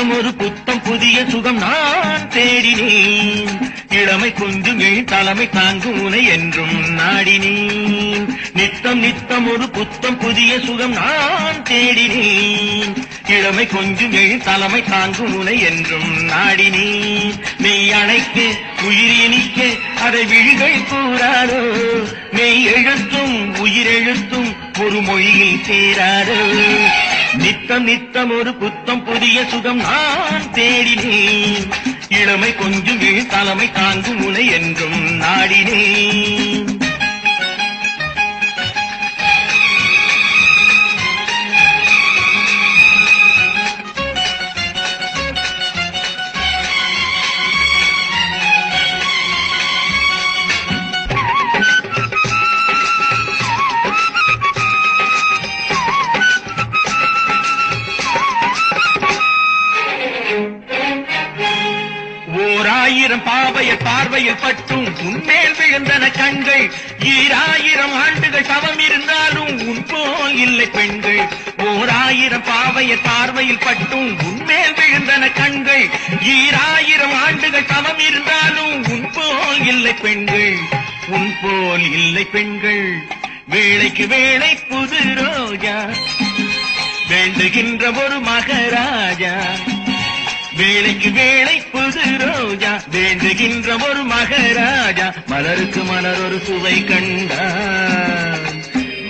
நித்தம் ஒரு புத்தம் புதிய சுகம் நான் தேடினேன். இளமை கொஞ்சம் தலைமை தாங்கும் உனை என்றும் நாடினேன். நித்தம் நித்தம் ஒரு புத்தம் புதிய சுகம் நான் தேடினேன். இளமை கொஞ்சம் தலைமை தாங்கும் உனை என்றும் நாடினேன். மெய் அணைக்க உயிர் இனிக்க அதை விழிகள் கூறாரோ, மெய் எழுத்தும் உயிரெழுத்தும் ஒரு மொழியில் சேராரோ. நித்தம் நித்தம் ஒரு புத்தம் புதிய சுகம் நான் தேடினேன். இளமை கொஞ்சம் தலைமை தாங்கும் உனை என்றும் நாடினேன். ஓராயிரம் பாவையர் பார்வையில் பட்டும் உன்மேல் விழுந்தன கண்கள். ஈராயிரம் ஆண்டுகள் தவம் இருந்தாலும் உன் போல் இல்லை பெண்கள். ஓராயிரம் பாவையர் பார்வையில் பட்டும் உன்மேல் விழுந்தன கண்கள். ஈராயிரம் ஆண்டுகள் தவம் இருந்தாலும் உன் போல் இல்லை பெண்கள். உன் போல் இல்லை பெண்கள். வேளைக்கு வேளை புது ரோஜா வேண்டுகின்ற ஒரு மகராஜா. வேளைக்கு வேளை புது ரோஜா வேண்டுகின்ற ஒரு மகராஜா. மலருக்கு மலர் ஒரு சுவை கண்டான்,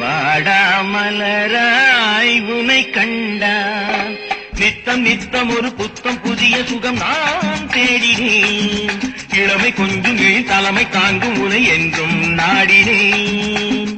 வாடா மலராய் உனை கண்டான். நித்தம் நித்தம் ஒரு புத்தம் புதிய சுகம் நான் தேடினேன். இளமை கொஞ்சம் தலைமை தாங்கும் உனை என்றும் நாடினேன்.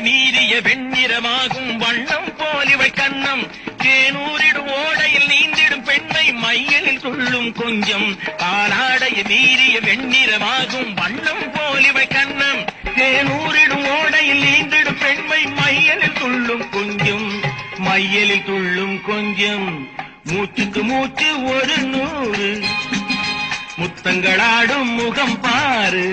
மீறிய வெண்ணிறமாகும் வண்ணம் போலிவை கண்ணம். தேனூரிடும் ஓடையில் நீந்திடும் பெண்மை மையலில் துள்ளும் கொஞ்சம். பாலாடைய மீறிய வெண்ணிறமாகும் வண்ணம் போலிவை கண்ணம். தேனூரிடும் ஓடையில் நீந்திடும் பெண்மை மையலில் துள்ளும் கொஞ்சம். மையலில் துள்ளும் கொஞ்சம். மூச்சுக்கு மூச்சு ஒரு 100 முத்தங்களாடும் முகம் பாரு.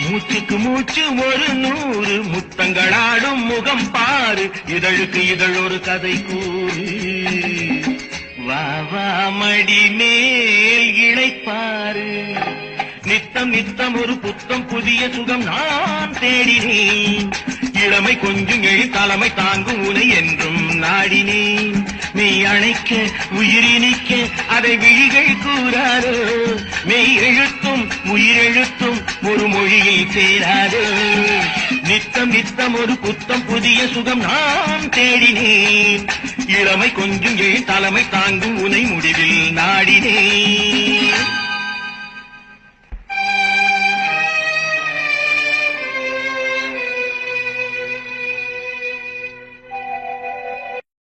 மூச்சுக்கு மூச்சு ஒரு 100 முத்தங்களாடும் முகம் பாரு. இதழுக்கு இதழ் ஒரு கதை கூறு. வா வா மடி மேல் இளைப்பாரு. நித்தம் நித்தம் ஒரு புத்தம் புதிய சுகம் நான் தேடினேன். இளமை கொஞ்சம் தலைமை தாங்கும் உனை என்றும் நாடினேன். மெய் அணைக்க உயிரினிக்க அதை விழிகள் கூறாரோ, மெய் எழுத்தும் உயிரெழுத்தும் ஒரு மொழியில் சேராரோ. நித்தம் நித்தம் ஒரு புத்தம் புதிய சுகம் நான் தேடினேன். இளமை கொஞ்சம் தலைமை தாங்கும் உனை முடிவில் நாடினேன்.